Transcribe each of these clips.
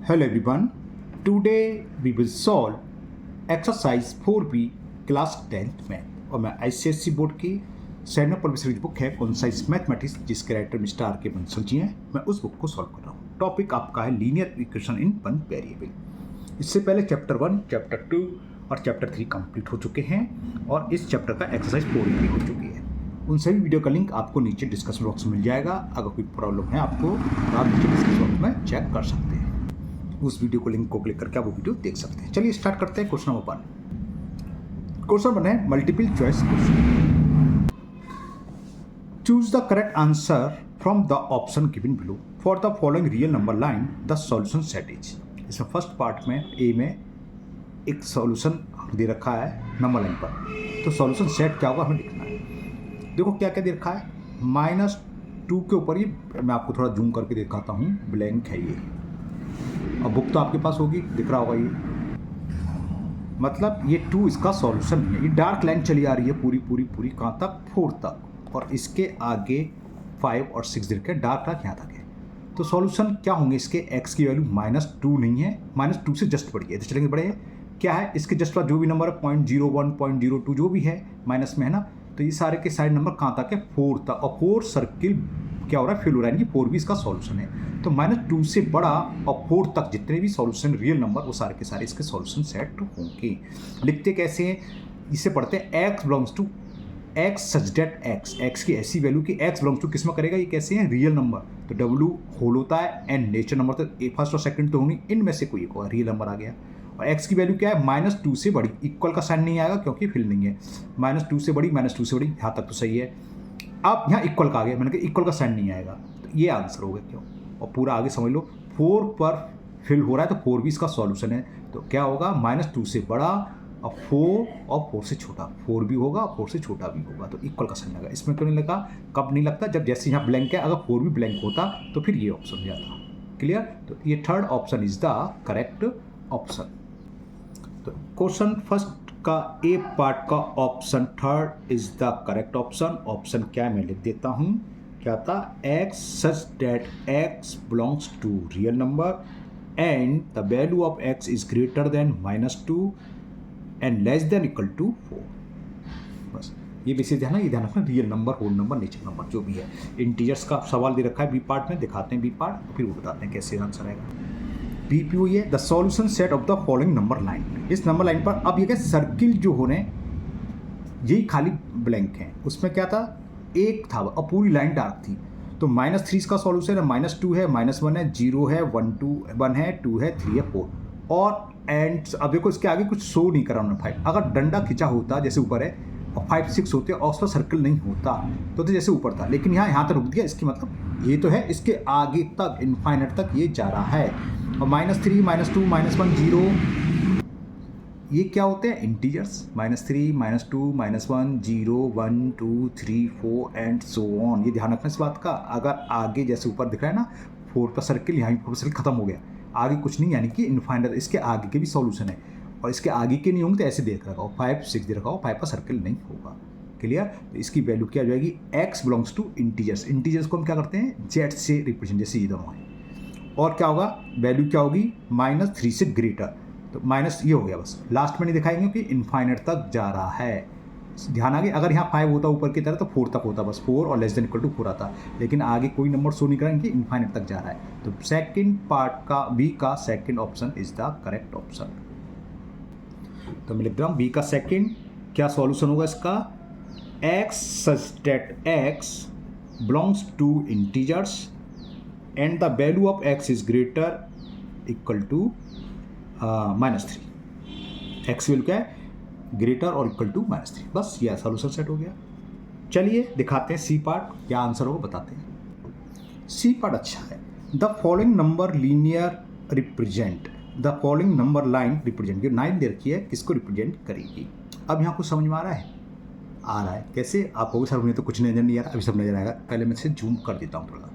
Hello everyone. Today we will solve exercise 4B class 10th में और मैं ICSE board की सैनो प्रोफेसर बुक है कॉन्साइज मैथमेटिक्स जिसके राइटर मिस्टर आर के बंसल जी हैं। मैं उस बुक को सॉल्व कर रहा हूँ। टॉपिक आपका है linear equation in one variable. इससे पहले चैप्टर 1, चैप्टर 2 और चैप्टर 3 कंप्लीट हो चुके हैं और इस चैप्टर का एक्सरसाइज 4 भी हो चुकी है। उन सभी वीडियो का लिंक आपको नीचे डिस्कशन बॉक्स में मिल जाएगा। अगर कोई प्रॉब्लम है आपको तो आप नीचे डिस्कशन बॉक्स में चेक कर सकते हैं। उस वीडियो को लिंक को क्लिक करके आप वो वीडियो देख सकते हैं। चलिए स्टार्ट करते हैं। Question number 1। क्वेश्चन 1 है multiple choice question. Choose the correct answer from the option given below for the following real number line the solution set is. इसमें फर्स्ट पार्ट में ए में एक सॉल्यूशन दे रखा है नंबर लाइन पर, तो सॉल्यूशन सेट क्या होगा हमें लिखना है। देखो क्या क्या दे रखा है। -2 के ऊपर ये मैं आपको थोड़ा जूम करके दिखाता हूँ, ब्लैंक है ये। अब बुक तो आपके पास होगी, दिख रहा होगा ये, मतलब ये 2 इसका सॉल्यूशन है। ये डार्क लाइन चली आ रही है पूरी पूरी पूरी कहाँ तक, 4 तक, और इसके आगे 5 और 6 दिख के डार्क लाइन यहाँ तक है। तो सॉल्यूशन क्या होंगे इसके, x की वैल्यू -2 नहीं है, -2 से जस्ट बढ़ी है, तो चलेंगे बड़े क्या है इसके जस्ट बाद जो भी नंबर है 0.01 0.02 जो भी है माइनस में है ना, तो ये सारे के सारे नंबर कहाँ तक है, 4 तक, और 4 सर्किल क्या हो रहा है, फिल हो रहा है, ये 4 भी इसका सॉल्यूशन है। तो -2 से बड़ा और 4 तक जितने भी सॉल्यूशन रियल नंबर वो सारे के सारे इसके सॉल्यूशन सेट होंगे। लिखते कैसे हैं, इसे पढ़ते हैं x belongs to x such that x की ऐसी वैल्यू कि x बिलोंग्स टू किस में करेगा, ये कैसे हैं रियल नंबर, तो W होल होता है एंड नेचर नंबर, तो फर्स्ट और सेकंड तो होंगे, इनमें से कोई एक होगा, रियल नंबर आ गया। और x की वैल्यू क्या है, -2 से बड़ी, इक्वल का साइन नहीं आएगा क्योंकि फिल नहीं है, -2 से बड़ी, -2 से बड़ी, यहाँ तक तो सही है। अब यहाँ इक्वल का आ गया, मैंने कहा इक्वल का साइन नहीं आएगा, तो ये आंसर होगा क्यों, और पूरा आगे समझ लो 4 पर फिल हो रहा है, तो 4 भी इसका सॉल्यूशन है। तो क्या होगा, -2 से बड़ा और 4 और 4 से छोटा, 4 भी होगा 4 से छोटा भी होगा, तो इक्वल का साइन लगा। इसमें क्यों नहीं लगा, कब नहीं लगता, जब जैसे यहाँ ब्लैंक है, अगर 4 भी ब्लैंक होता तो फिर ये ऑप्शन हो जाता। क्लियर, तो ये third option is the correct option. तो क्वेश्चन फर्स्ट का ए पार्ट का option third is the correct option. Option क्या मैं लिख देता हूँ, क्या था, x such that x belongs to real number and the value of x is greater than -2 and less than equal to 4। बस ये बेसिस ध्यान है, ये ध्यान रखना, real number, whole number, nature number जो भी है। इंटीजर्स का सवाल दे रखा है बी पार्ट में, दिखाते हैं बी पार्ट फिर वो बताते हैं कैसे आंसर आएगा। बीपीओ ये the solution set of the following number line. इस नंबर लाइन पर अब ये क्या, सर्किल जो होने यही खाली ब्लैंक है, उसमें क्या था, एक था और पूरी लाइन डार्क थी। तो -3 इसका सॉल्यूशन है, -2 है, -1 है, 0 है, 1 है, 2 है, 3 है, 4 और एंड। अब देखो इसके आगे कुछ शो नहीं करा उन्होंने 5। अगर डंडा खिंचा होता जैसे ऊपर है और 5 6 होते और उस पर सर्कल नहीं होता तो जैसे ऊपर था, लेकिन यहाँ तक रुक दिया, इसकी मतलब ये तो है, इसके आगे तक इनफाइनाइट तक ये जा रहा है। और -3 -2 -1 0 ये क्या होते हैं, इंटीजर्स, -3 -2 -1 0 1 2 3 4 एंड सो ऑन। ये ध्यान रखना इस बात का, अगर आगे जैसे ऊपर दिख रहा है ना 4 का सर्किल, यहाँ पर सर्किल खत्म हो गया, आगे कुछ नहीं, यानी कि इनफाइनाइट, इसके आगे के भी सॉल्यूशन है और इसके आगे के नहीं होंगे तो ऐसे दे रखा हो, 5 6 दे रखा हो, 5 का सर्किल नहीं होगा। क्लियर, तो इसकी वैल्यू क्या हो जाएगी, x belongs to integers. Integers को हम क्या करते हैं, z से रिप्रेजेंट, जैसे ये दोनों है। और क्या होगा, वैल्यू क्या होगी, -3 से ग्रेटर, तो माइनस ये हो गया, बस लास्ट में नहीं दिखाएंगे कि इनफाइनाइट तक जा रहा है। ध्यान आगे, अगर यहाँ 5 होता ऊपर की तरह तो 4 तक होता, बस 4 और लेस देन इक्वल टू 4 आता, लेकिन आगे कोई नंबर शो नहीं करेंगे, इनफाइनाइट तक जा रहा है। तो सेकंड पार्ट का बी का second option is the correct option. तो मैं लिख रहा हूँ बी का सेकंड क्या सॉल्यूशन होगा इसका, x such that x belongs to integers and the value of x is greater equal to -3। x value क्या है, ग्रेटर और इक्वल टू -3, बस यह सॉल्यूशन सेट हो गया। चलिए दिखाते हैं सी पार्ट, क्या आंसर होगा बताते हैं। सी पार्ट अच्छा है, the following number linear represent the following number line represent, ये 9 दे रखी है, किसको रिप्रेजेंट करेगी। अब यहाँ कुछ समझ में आ रहा है, कैसे आपको सर मुझे तो कुछ नजर नहीं आ रहा, अभी सब नजर आएगा। पहले मैं इसे जूम कर देता हूँ, थोड़ा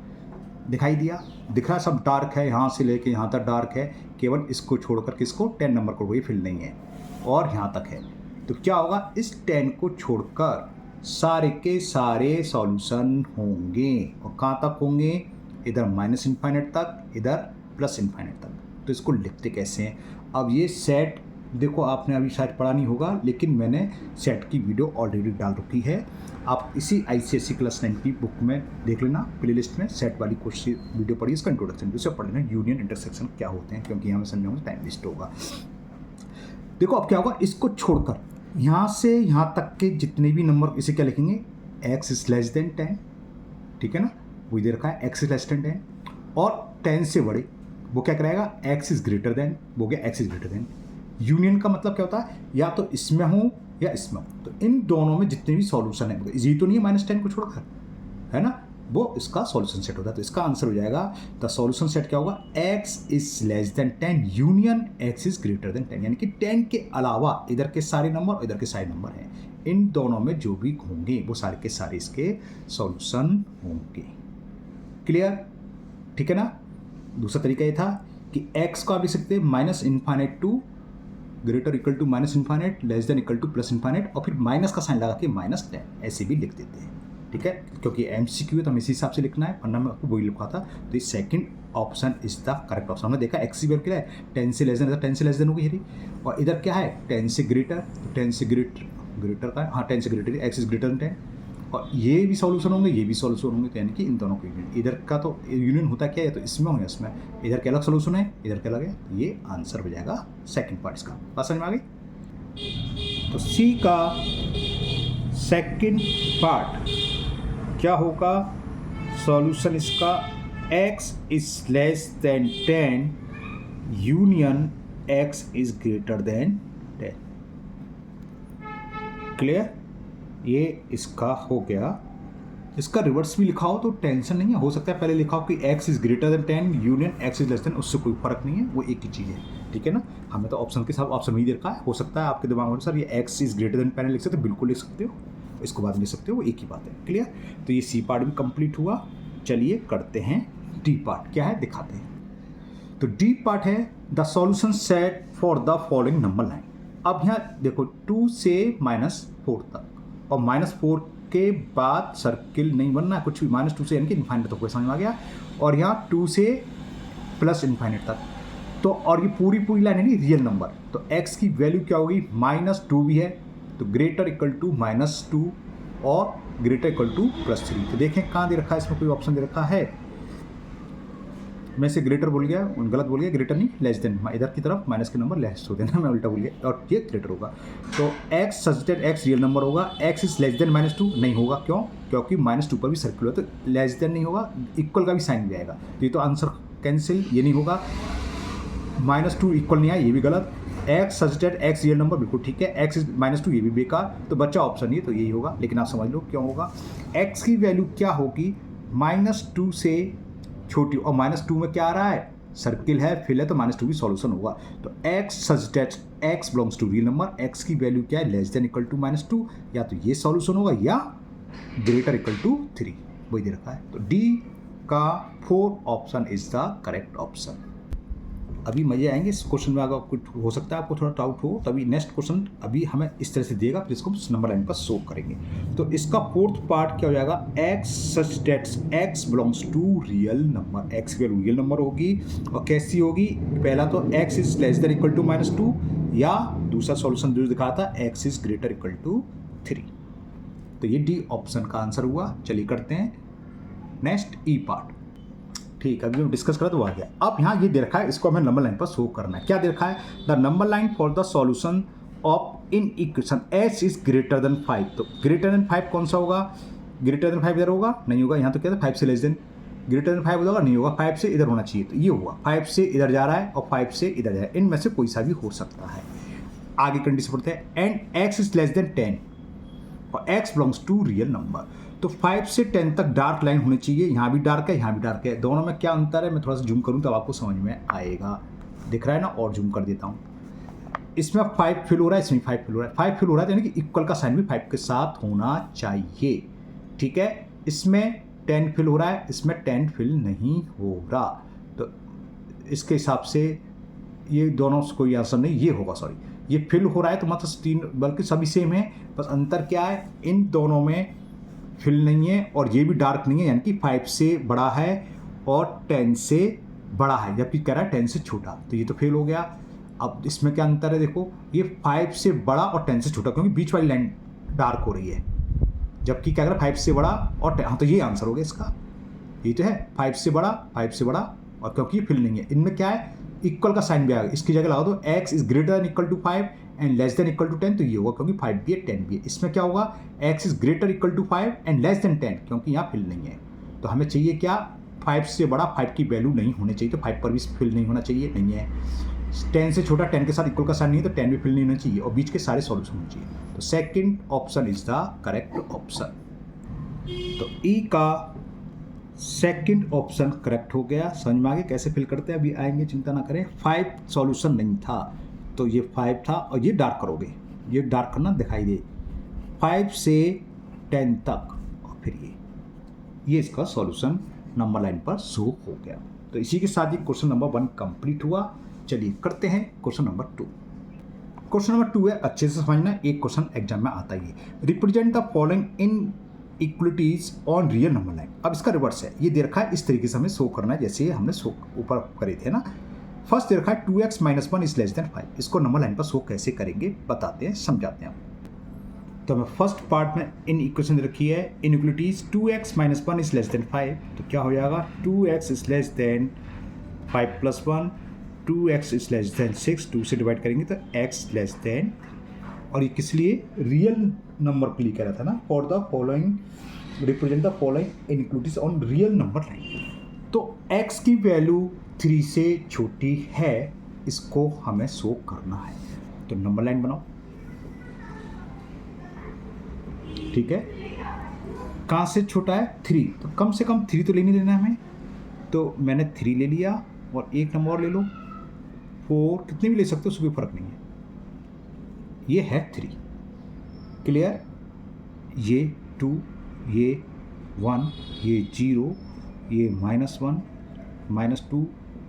दिखाई दिया, दिख रहा है सब डार्क है, यहाँ से लेके यहाँ तक डार्क है, केवल इसको छोड़कर किसको, 10 नंबर को, कोई फिल नहीं है और यहाँ तक है। तो क्या होगा, इस 10 को छोड़कर सारे के सारे सॉल्यूशन होंगे, और कहाँ तक होंगे, इधर -इनफाइनाइट तक, इधर +इनफाइनाइट तक। तो इसको लिखते कैसे हैं? अब ये सेट देखो, आपने अभी शायद पढ़ा नहीं होगा, लेकिन मैंने सेट की वीडियो ऑलरेडी डाल रखी है। आप इसी ICSE क्लास 9 की बुक में देख लेना, प्लेलिस्ट में सेट वाली क्वेश्चन वीडियो पढ़ी, इसका इंट्रोडक्शन भी उसे पढ़ लेना, यूनियन इंटरसेक्शन क्या होते हैं, क्योंकि यहाँ में समझाऊंगा टाइम वेस्ट होगा। देखो अब क्या होगा, इसको छोड़कर यहाँ से यहाँ तक के जितने भी नंबर, इसे क्या लिखेंगे, x इज लेस देन 10, ठीक है ना, वो दे रखा है x इज लेस देन 10, और 10 से बड़े वो क्या कराएगा, x इज ग्रेटर देन, वो क्या x is greater then. Union का मतलब क्या होता है, या तो इसमें हो या इसमें हो, तो इन दोनों में जितने भी सॉल्यूशन है, ये तो नहीं है -10 को छोड़कर, है ना, वो इसका सॉल्यूशन सेट होता है। तो इसका आंसर हो जाएगा, द सॉल्यूशन सेट क्या होगा, x is less than 10 union x is greater then 10, यानी कि 10 के अलावा इधर के सारे नंबर और इधर के सारे नंबर हैं, इन दोनों में जो भी होंगे वो सारे के सारे इसके सॉल्यूशन होंगे। क्लियर, ठीक है ना। दूसरा तरीका ये था कि x को आप लिख सकते हैं -∞ to greater equal to -∞, less than equal to +∞, और फिर माइनस का साइन लगा के -10, ऐसे भी लिख देते हैं, ठीक है, क्योंकि MCQ है तो हमें इसी हिसाब से लिखना है, वरना मैं आपको वही लिखा था। तो ये second option is the correct option. हमने देखा x की वैल्यू क्या है, 10 से लेस देन, 10 से लेस देन होगी हेरी, और इधर क्या है 10 से ग्रेटर, तो 10 से ग्रेटर का, हाँ 10 से greater, x is greater then 10, और ये भी सॉल्यूशन होंगे, ये भी सॉल्यूशन होंगे, तो यानी कि इन दोनों को यूनियन, इधर का तो यूनियन होता क्या है, तो इसमें हो या इसमें, इधर के अलग सॉल्यूशन है, इधर के अलग है, तो ये आंसर हो जाएगा सेकंड पार्ट इसका। बात समझ में आ गई? तो सी का सेकंड पार्ट क्या होगा, सॉल्यूशन इसका x is less than 10 union x is greater then 10। Clear, ये इसका हो गया। इसका रिवर्स भी लिखा हो तो टेंशन नहीं है, हो सकता है पहले लिखा हो कि x is greater then 10 union x is less then, उससे कोई फर्क नहीं है, वो एक ही चीज़ है, ठीक है ना। हमें तो ऑप्शन के साथ ऑप्शन नहीं दे रखा है, हो सकता है आपके दिमाग में सर ये x इज ग्रेटर देन 10 लिख सकते हो, बिल्कुल लिख सकते हो, इसको बाद में लिख सकते हो, वो एक ही बात है। क्लियर, तो ये सी पार्ट भी कंप्लीट हुआ। चलिए करते हैं डी पार्ट, क्या है दिखाते हैं। तो डी पार्ट है the solution set for the following number line. अब यहाँ देखो 2 से -4 तक, और -4 के बाद सर्किल नहीं बनना है कुछ भी, -2 से यानी कि इन्फाइनाइट तक, समझ में आ गया, और यहाँ 2 से +∞ तक, तो और ये पूरी लाइन है नहीं रियल नंबर, तो x की वैल्यू क्या होगी, -2 भी है, तो ग्रेटर इक्वल टू -2 और ग्रेटर इक्वल टू +3। तो देखें कहाँ दे रखा है, इसमें कोई ऑप्शन दे रखा है, मैं से ग्रेटर बोल गया, गलत बोल गया, ग्रेटर नहीं लेस देन, इधर की तरफ माइनस के नंबर लेस हो देना, मैं उल्टा बोल गया, और ये ग्रेटर होगा, तो x such that x real number होगा, x इज लेस देन -2 नहीं होगा, क्यों, क्योंकि -2 पर भी सर्किल होगा, तो लेस देन नहीं होगा, इक्वल का भी साइन भी आएगा, तो ये तो आंसर कैंसिल, ये नहीं होगा, -2 इक्वल नहीं आया, ये भी गलत, x such that x real number बिल्कुल ठीक है, x इज -2 ये भी बेकार, तो बच्चा ऑप्शन ये तो यही होगा, लेकिन आप समझ लो क्यों होगा, x की वैल्यू क्या होगी, -2 से छोटी, और -2 में क्या आ रहा है, सर्किल है, फिल है, तो -2 भी सॉल्यूशन होगा, तो x such that x belongs to real number, x की वैल्यू क्या है, लेस देन इक्वल टू -2, या तो ये सॉल्यूशन होगा या ग्रेटर इक्वल टू 3, वही दे रखा है, तो D का 4 option is the correct option. अभी मजे आएंगे इस क्वेश्चन में, अगर कुछ हो सकता है आपको थोड़ा डाउट हो, तभी नेक्स्ट क्वेश्चन अभी हमें इस तरह से देगा, फिर इसको नंबर लाइन पर शो करेंगे। तो इसका फोर्थ पार्ट क्या हो जाएगा, x such that x belongs to real number, x की वैल्यू रियल नंबर होगी, और कैसी होगी, पहला तो x is less than equal to -2, या दूसरा सॉल्यूशन जो दिखा था x is greater equal to 3, तो ये डी ऑप्शन का आंसर हुआ। चलिए करते हैं नेक्स्ट ई पार्ट। ठीक, अभी हम डिस्कस करा तो आ गया। अब यहाँ ये दे रखा है, इसको हमें नंबर लाइन पर शो करना है, क्या दे रखा है, the number line for the solution of in equation s is greater then 5, तो ग्रेटर देन 5 कौन सा होगा, ग्रेटर देन 5 इधर होगा, नहीं होगा, यहाँ तो क्या था 5 से लेस देन, ग्रेटर देन 5 होगा, नहीं होगा, 5 से इधर होना चाहिए, तो ये होगा 5 से इधर जा रहा है और 5 से इधर जा रहा है, इनमें से कोई सा भी हो सकता है। आगे कंडीशन पढ़ते हैं, and x is less than 10 और x belongs to real number, तो 5 से 10 तक डार्क लाइन होनी चाहिए, यहाँ भी डार्क है, यहाँ भी डार्क है, दोनों में क्या अंतर है, मैं थोड़ा सा जूम करूँ तब आपको समझ में आएगा, दिख रहा है ना, और जूम कर देता हूँ, इसमें 5 फिल हो रहा है, इसमें 5 फिल हो रहा है, 5 फिल हो रहा है, यानी कि इक्वल का साइन भी 5 के साथ होना चाहिए, ठीक है, इसमें 10 फिल हो रहा है, इसमें 10 फिल नहीं हो रहा, तो इसके हिसाब से ये दोनों कोई आंसर नहीं, ये होगा, सॉरी, ये फिल हो रहा है, तो मतलब 3, बल्कि सभी सेम है, बस अंतर क्या है, इन दोनों में फिल नहीं है, और ये भी डार्क नहीं है, यानी कि 5 से बड़ा है और 10 से बड़ा है, जबकि कह रहा है 10 से छोटा, तो ये तो फेल हो गया। अब इसमें क्या अंतर है, देखो ये 5 से बड़ा और 10 से छोटा, क्योंकि बीच वाली लाइन डार्क हो रही है, जबकि क्या कर रहा है 5 से बड़ा और 10। हाँ, तो ये आंसर हो गया इसका, ये तो है 5 से बड़ा, 5 से बड़ा, और क्योंकि फिल नहीं है, इनमें क्या है इक्वल का साइन भी आएगा, इसकी जगह लगा दो x is greater than equal to 5 and less than equal to 10, तो ये होगा क्योंकि 5 भी है 10 भी है। इसमें क्या होगा x is greater equal to 5 and less than 10, क्योंकि यहाँ फिल नहीं है। तो हमें चाहिए क्या, 5 से बड़ा, 5 की वैल्यू नहीं होनी चाहिए, तो 5 पर भी फिल नहीं होना चाहिए, नहीं है। 10 से छोटा, 10 के साथ इक्वल का साइन नहीं है, तो 10 भी फिल नहीं होना चाहिए, और बीच के सारे सॉल्यूशन होने चाहिए। तो second option is the correct option. तो ई का सेकंड ऑप्शन करेक्ट हो गया। समझ में आ गया कैसे फिल करते हैं, अभी आएंगे, चिंता ना करें। 5 सॉल्यूशन नहीं था, तो ये 5 था, और ये डार्क करोगे, ये डार्क करना दिखाई दे 5 से 10 तक, और फिर ये इसका सॉल्यूशन नंबर लाइन पर शो हो गया। तो इसी के साथ ये क्वेश्चन नंबर 1 कंप्लीट हुआ। चलिए करते हैं क्वेश्चन नंबर 2। क्वेश्चन नंबर 2 है, अच्छे से समझना, एक क्वेश्चन एग्जाम में आता ही है। Represent the following in equalities on real number line. अब इसका रिवर्स है, ये दे रखा है इस तरीके से हमें शो करना है, जैसे हमने शो ऊपर करे थे ना। फर्स्ट दे रखा है 2x - 1 इज लेस देन 5। इसको नंबर लाइन पर शो कैसे करेंगे बताते हैं, समझाते हैं। तो हमें फर्स्ट पार्ट में इन इक्वेशन दे रखी है, inequalities 2x - 1 is less than 5, तो क्या हो जाएगा 2x is less than 5 + 1, 2x is less then 6, 2 से डिवाइड करेंगे तो x लेस देन, और ये किस लिए, रियल नंबर के लिए कह रहा था ना, for the following represent the following inequalities on real number line. तो x की वैल्यू 3 से छोटी है, इसको हमें शो करना है। तो नंबर लाइन बनाओ, ठीक है। कहाँ से छोटा है 3, तो कम से कम 3 तो लेने देना है हमें, तो मैंने 3 ले लिया, और एक नंबर और ले लो 4, कितने भी ले सकते हो, उसमें फर्क नहीं है। ये है 3, क्लियर। ये 2, ये 1, ये 0, ये -1, -2,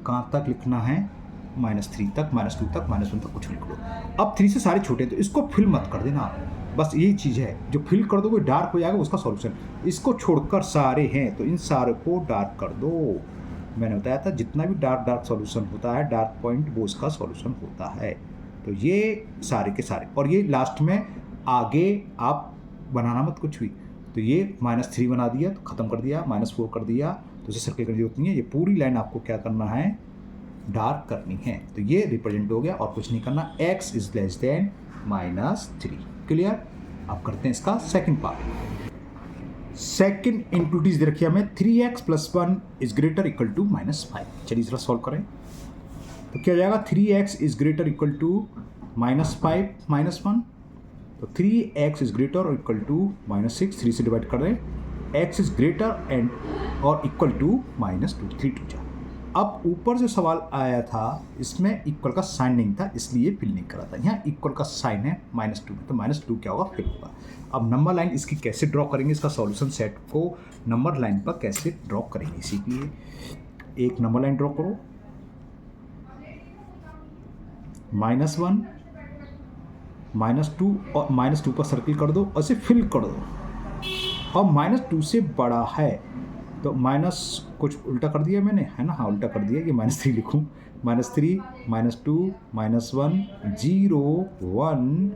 कहाँ तक लिखना है, -3 तक, -2 तक, -1 तक, कुछ लिख लो। अब 3 से सारे छोटे हैं, तो इसको फिल मत कर देना आप, बस यही चीज़ है, जो फिल कर दोगे डार्क हो जाएगा उसका सॉल्यूशन। इसको छोड़कर सारे हैं, तो इन सारे को डार्क कर दो। मैंने बताया था जितना भी डार्क सॉल्यूशन होता है, डार्क पॉइंट वो उसका सॉल्यूशन होता है। तो ये सारे के सारे, और ये लास्ट में आगे आप बनाना मत कुछ भी। तो ये -3 बना दिया, तो ख़त्म कर दिया, -4 कर दिया, तो इसे सर्किल करने की जरूरत नहीं है। ये पूरी लाइन आपको क्या करना है, डार्क करनी है। तो ये रिप्रेजेंट हो गया, और कुछ नहीं करना, x is less then -3, clear. अब करते हैं इसका सेकंड पार्ट। सेकंड इनइक्वलिटीज दे रखी है हमें, 3x + 1 is greater equal to -5। चलिए जरा सॉल्व करें, तो क्या हो जाएगा 3x is greater equal to -5 -1, तो 3x इज ग्रेटर और इक्वल टू -6, 3 से डिवाइड कर रहे हैं, x इज ग्रेटर एंड और इक्वल टू -2, 3 2 4। अब ऊपर जो सवाल आया था इसमें इक्वल का साइन नहीं था, इसलिए फिल नहीं करा था। यहाँ इक्वल का साइन है -2 में, तो -2 क्या होगा, फिल होगा। अब नंबर लाइन इसकी कैसे ड्रॉ करेंगे, इसका सॉल्यूशन सेट को नंबर लाइन पर कैसे ड्रॉ करेंगे, इसी के लिए एक नंबर लाइन ड्रॉ करो, -1 -2 और -2 पर सर्किल कर दो और इसे फिल कर दो। और -2 से बड़ा है, तो माइनस कुछ उल्टा कर दिया मैंने, है ना, हाँ उल्टा कर दिया, ये -3 लिखूँ, -3 -2 -1 0 1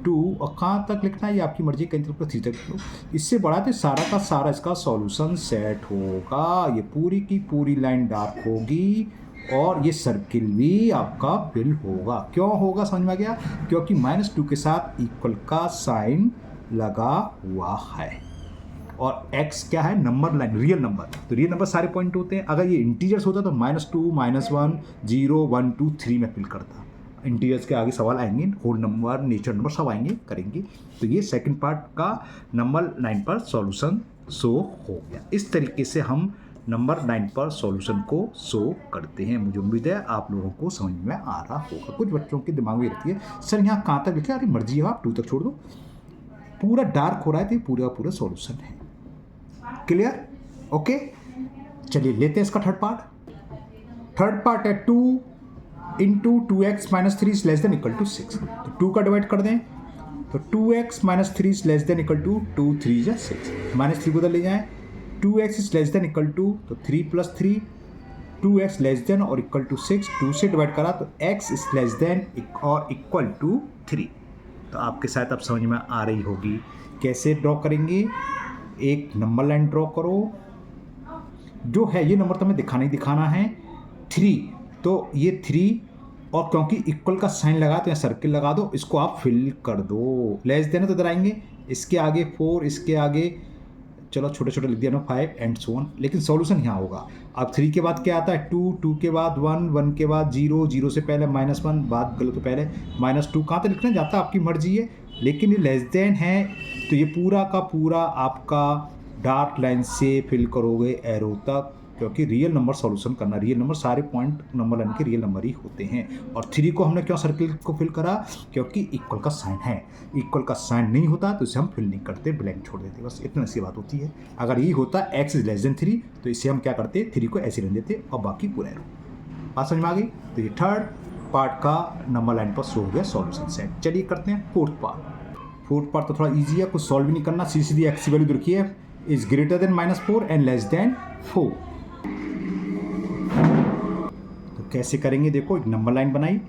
2, और कहाँ तक लिखना है ये आपकी मर्जी, कहीं तरफ 3 तक लिख लो। इससे बड़ा तो सारा का सारा इसका सॉल्यूशन सेट होगा, ये पूरी की पूरी लाइन डार्क होगी, और ये सर्किल भी आपका फिल होगा। क्यों होगा, समझ में आ गया, क्योंकि -2 के साथ इक्वल का साइन लगा हुआ है, और x क्या है, नंबर लाइन, रियल नंबर। तो रियल नंबर सारे पॉइंट होते हैं। अगर ये इंटीजर्स होता तो -2 -1 0 1 2 3 में फिल करता। इंटीजर्स के आगे सवाल आएंगे, होल नंबर, नेचर नंबर सब आएंगे, करेंगे। तो ये सेकंड पार्ट का नंबर लाइन पर सॉल्यूशन शो हो गया। इस तरीके से हम नंबर 9 पर सॉल्यूशन को शो करते हैं। मुझे उम्मीद है आप लोगों को समझ में आ रहा होगा। कुछ बच्चों के दिमाग में रहती है, सर यहाँ कहाँ तक लिखे, अरे मर्जी है, आप 2 तक छोड़ दो, पूरा डार्क हो रहा है, तो पूरा पूरा सॉल्यूशन है, क्लियर, ओके। चलिए लेते हैं इसका थर्ड पार्ट। थर्ड पार्ट है 2 × 2x - 3 is less than equal to 6। तो 2 का डिवाइड कर दें, तो 2x - 3 is less than equal to 2 3 6, -3 को उधर ले जाएं, 2x is less than equal to, तो 3 + 3 2x लेस देन और इक्वल टू 6, 2 से डिवाइड करा तो x इज लेस देन और इक्वल टू 3। तो आपके साथ अब समझ में आ रही होगी कैसे ड्रॉ करेंगे। एक नंबर लाइन ड्रॉ करो, जो है ये नंबर तो हमें दिखाना ही दिखाना है 3, तो ये 3 और क्योंकि इक्वल का साइन लगा तो यहाँ सर्किल लगा दो, इसको आप फिल कर दो। लेस देन तो इधर आएंगे, इसके आगे 4, इसके आगे चलो छोटे छोटे लिख दिया ना 5 एंड सो ऑन, लेकिन सॉल्यूशन यहाँ होगा। अब 3 के बाद क्या आता है 2, 2 के बाद 1, 1 के बाद 0, 0 से पहले -1, बात गलत तो पहले -2 कहाँ तक लिखना जाता है आपकी मर्जी है, लेकिन ये लेस देन है तो ये पूरा का पूरा आपका डार्क लाइन से फिल करोगे एरो तक, क्योंकि रियल नंबर सॉल्यूशन करना, रियल नंबर सारे पॉइंट नंबर लाइन के रियल नंबर ही होते हैं। और 3 को हमने क्यों सर्किल को फिल करा, क्योंकि इक्वल का साइन है, इक्वल का साइन नहीं होता तो इसे हम फिल नहीं करते, ब्लैंक छोड़ देते, बस इतना सी बात होती है। अगर ये होता x इज लेस देन 3 तो इसे हम क्या करते 3 को ऐसे रहने देते और बाकी पूरा एरो। बात समझ में आ गई। तो ये थर्ड पार्ट का नंबर लाइन पर शो हो गया सॉल्यूशन सेट। चलिए करते हैं फोर्थ पार्ट। फोर्थ पार्ट तो थोड़ा ईजी है, कुछ सॉल्व भी नहीं करना, सीधी x की वैल्यू रखी है is greater then -4 and less then 4। कैसे करेंगे देखो, एक नंबर लाइन बनाई,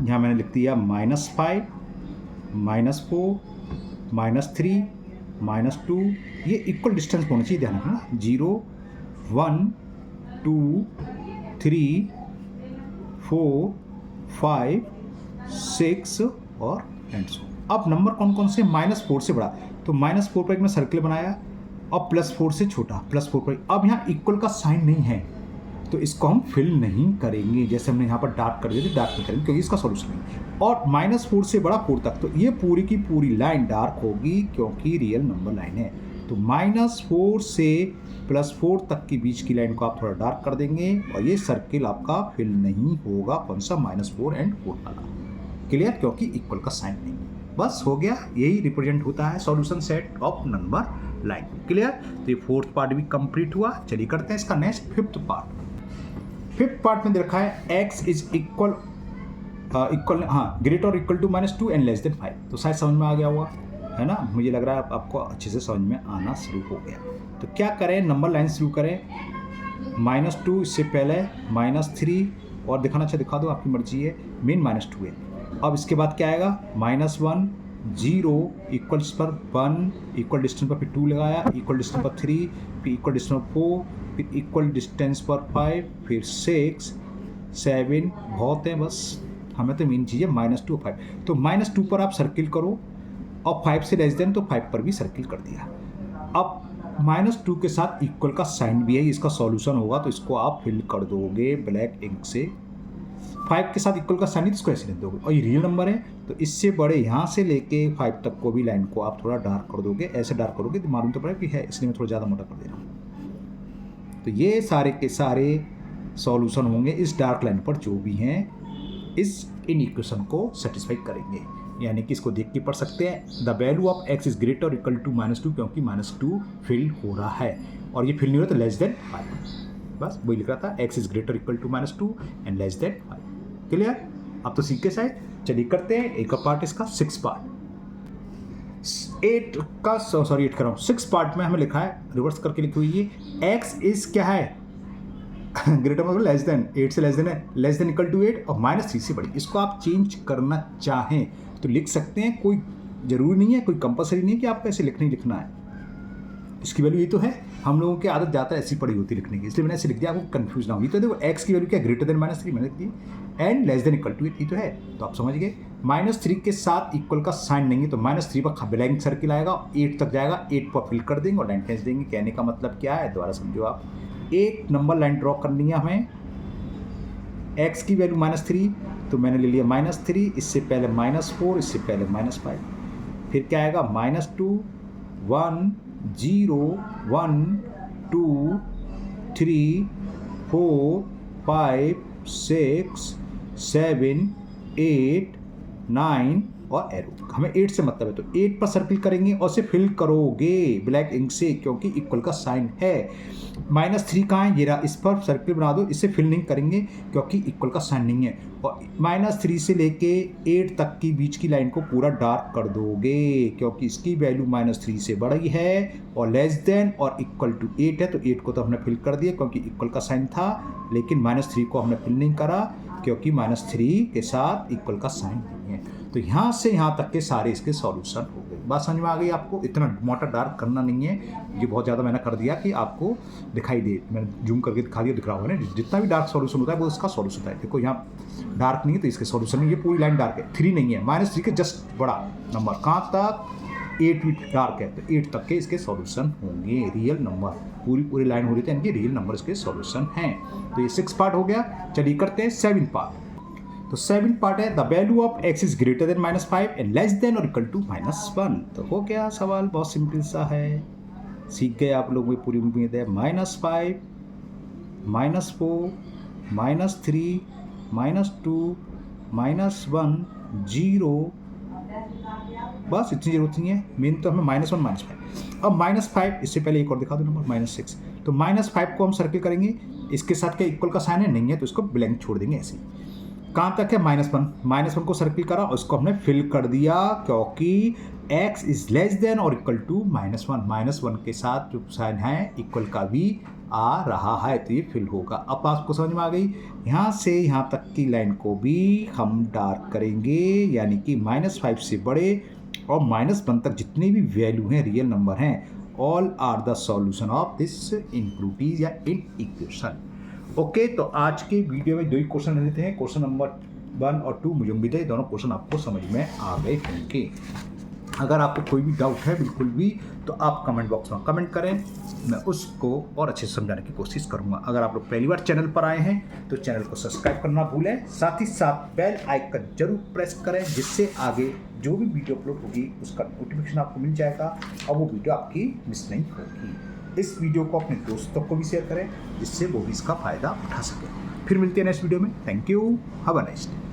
यहाँ मैंने लिख दिया -5, -4, -3, -2, ये इक्वल डिस्टेंस होना चाहिए, ध्यान रखना 0, 1, 2, 3, 4, 5, 6 और एंड सो। अब नंबर कौन कौन से, -4 से बड़ा, तो -4 पर एक मैं सर्किल बनाया और +4 से छोटा, +4 पर। अब यहाँ इक्वल का साइन नहीं है तो इसको हम फिल नहीं करेंगे, जैसे हमने यहाँ पर डार्क कर दिया था, डार्क नहीं करेंगे क्योंकि इसका सॉल्यूशन नहीं। और -4 से बड़ा 4 तक, तो ये पूरी की पूरी लाइन डार्क होगी क्योंकि रियल नंबर लाइन है। तो -4 से +4 तक के बीच की लाइन को आप थोड़ा डार्क कर देंगे और ये सर्किल आपका फिल नहीं होगा, कौन सा -4 एंड 4 वाला। क्लियर, क्योंकि इक्वल का साइन नहीं। बस हो गया, यही रिप्रेजेंट होता है solution set of number line. Clear, तो ये फोर्थ पार्ट भी कंप्लीट हुआ। चलिए करते हैं इसका next fifth part. Fifth part में दे रखा है x इज इक्वल ग्रेटर और equal to -2 and less than 5। तो शायद समझ में आ गया होगा, है ना, मुझे लग रहा है आपको अच्छे से समझ में आना शुरू हो गया। तो क्या करें, नंबर लाइन शुरू करें, -2 इससे पहले -3 और दिखाना अच्छा दिखा दो, आपकी मर्जी है, मेन -2 है। अब इसके बाद क्या आएगा -1, 0 इक्वल्स पर 1, इक्वल डिस्टेंस पर फिर 2 लगाया, इक्वल डिस्टेंस पर 3, फिर इक्वल डिस्टेंस पर 4, फिर इक्वल डिस्टेंस पर 5, फिर 6, 7, बहुत है बस, हमें तो मेन चीज़ है -2 और 5। तो -2 पर आप सर्किल करो और 5 से लेस देन तो 5 पर भी सर्किल कर दिया। अब -2 के साथ इक्वल का साइन भी है, इसका सॉल्यूशन होगा तो इसको आप फिल कर दोगे ब्लैक इंक से। 5 के साथ इक्वल का साइन, इसको ऐसे लिख दोगे और ये रियल नंबर है तो इससे बड़े यहाँ से लेके 5 तक को भी लाइन को आप थोड़ा डार्क कर दोगे, ऐसे डार्क करोगे तो मालूम तो पड़ेगा कि है, इसलिए मैं थोड़ा ज़्यादा मोटा कर दे रहा हूँ। तो ये सारे के सारे सॉल्यूशन होंगे इस डार्क लाइन पर जो भी हैं इन इक्वेशन को सेटिस्फाई करेंगे, यानी कि इसको देख के पढ़ सकते हैं the value of x is greater और इक्वल टू -2, क्योंकि -2 फिल हो रहा है और ये फिल नहीं हो रहा तो लेस देन 5। बस वही लिख रहा था, x is greater equal to -2 and less than 5। Clear, अब तो सीख के साइड। चलिए करते हैं एक और पार्ट इसका, 6 पार्ट। 8 कर रहा हूँ, 6 पार्ट में हमें लिखा है, रिवर्स करके लिखी हुई है, x इज क्या है ग्रेटर मतलब लेस देन, 8 से लेस देन है, लेस देन इक्वल टू 8 और -3 से बड़ी। इसको आप चेंज करना चाहें तो लिख सकते हैं, कोई ज़रूरी नहीं है, कोई कंपलसरी नहीं है कि आपको ऐसे लिखना है। इसकी वैल्यू ये तो है, हम लोगों की आदत ज़्यादा ऐसी पड़ी होती है लिखने की, इसलिए मैंने ऐसे लिख दिया, आपको कंफ्यूज ना हो। ये तो देखो x की वैल्यू क्या, ग्रेटर देन -3 मैंने लिख दी and less than equal to 8, ये तो है, तो आप समझ गए। -3 के साथ इक्वल का साइन नहीं है तो -3 पर ब्लैंक सर्किल आएगा, 8 तक जाएगा, 8 पर फिल कर देंगे और लाइन खींच देंगे। कहने का मतलब क्या है, दोबारा समझो आप, एक नंबर लाइन ड्रॉ करनी है हमें, x की वैल्यू -3 तो मैंने ले लिया -3, इससे पहले -4, इससे पहले -5, फिर क्या आएगा -2, 1, 0, 1, 2, 3, 4, 5, 6, 7, 8, 9 और एरो, हमें 8 से मतलब है तो 8 पर सर्किल करेंगे और इसे फिल करोगे ब्लैक इंक से, क्योंकि इक्वल का साइन है। -3 कहाँ है, ये रहा, इस पर सर्किल बना दो, इसे फिल नहीं करेंगे क्योंकि इक्वल का साइन नहीं है। और -3 से लेके 8 तक की बीच की लाइन को पूरा डार्क कर दोगे, क्योंकि इसकी वैल्यू -3 से बड़ी है और लेस देन और इक्वल टू 8 है। तो 8 को तो हमने फिल कर दिया क्योंकि इक्वल का साइन था, लेकिन -3 को हमने फिल नहीं करा क्योंकि -3 के साथ इक्वल का साइन नहीं है। तो यहाँ से यहाँ तक के सारे इसके सॉल्यूशन हो गए। बात समझ में आ गई आपको? इतना मोटा डार्क करना नहीं है, ये बहुत ज़्यादा मैंने कर दिया कि आपको दिखाई दे, मैंने जूम करके दिखा दिया, दिख रहा होगा ना। जितना भी डार्क सॉल्यूशन होता है वो इसका सॉल्यूशन होता है। देखो यहाँ डार्क नहीं है तो इसके सॉल्यूशन नहीं, ये पूरी लाइन डार्क है, 3 नहीं है, -3 के जस्ट बड़ा नंबर कहाँ तक, 8 भी डार्क है तो 8 तक के इसके सॉल्यूशन होंगे रियल नंबर। पूरी लाइन हो रही थी, इनके रियल नंबर इसके सॉल्यूशन हैं। तो ये 6 पार्ट हो गया। चलिए करते हैं 7 पार्ट। तो 7 पार्ट है the value of x is greater then -5 and less than और इक्वल टू -1। तो हो गया सवाल, बहुत सिंपल सा है, सीख गए आप लोग, में पूरी उम्मीद है। -5, -4, -3, -2, -1, 0, बस इतनी जरूरत नहीं है। मेन तो हमें -1, -5। अब -5, इससे पहले एक और दिखा दो नंबर -6। तो -5 को हम सर्किल करेंगे, इसके साथ क्या इक्वल का साइन है, नहीं है, तो इसको ब्लैंक छोड़ देंगे ऐसे। कहाँ तक है, -1 को सर्किल करा और इसको हमने फिल कर दिया क्योंकि x इज लेस देन और इक्वल टू -1 के साथ जो साइन है इक्वल का भी आ रहा है, तो ये फिल होगा। अब आपको समझ में आ गई। यहाँ से यहाँ तक की लाइन को भी हम डार्क करेंगे, यानी कि -5 से बड़े और -1 तक जितने भी वैल्यू हैं रियल नंबर हैं, all are the solution of this inequalities या इन इक्वेशन। ओके, तो आज के वीडियो में 2 ही क्वेश्चन लेते हैं, क्वेश्चन नंबर 1 और 2। मुझे उम्मीद है दोनों क्वेश्चन आपको समझ में आ गए होंगे। अगर आपको कोई भी डाउट है बिल्कुल भी, तो आप कमेंट बॉक्स में कमेंट करें, मैं उसको और अच्छे से समझाने की कोशिश करूंगा। अगर आप लोग पहली बार चैनल पर आए हैं तो चैनल को सब्सक्राइब करना भूलें, साथ ही साथ बेल आइकन जरूर प्रेस करें, जिससे आगे जो भी वीडियो अपलोड होगी उसका नोटिफिकेशन आपको मिल जाएगा और वो वीडियो आपकी मिस नहीं होगी। इस वीडियो को अपने दोस्तों को भी शेयर करें, जिससे वो भी इसका फ़ायदा उठा सकें। फिर मिलते हैं नेक्स्ट वीडियो में। Thank you, have a nice day.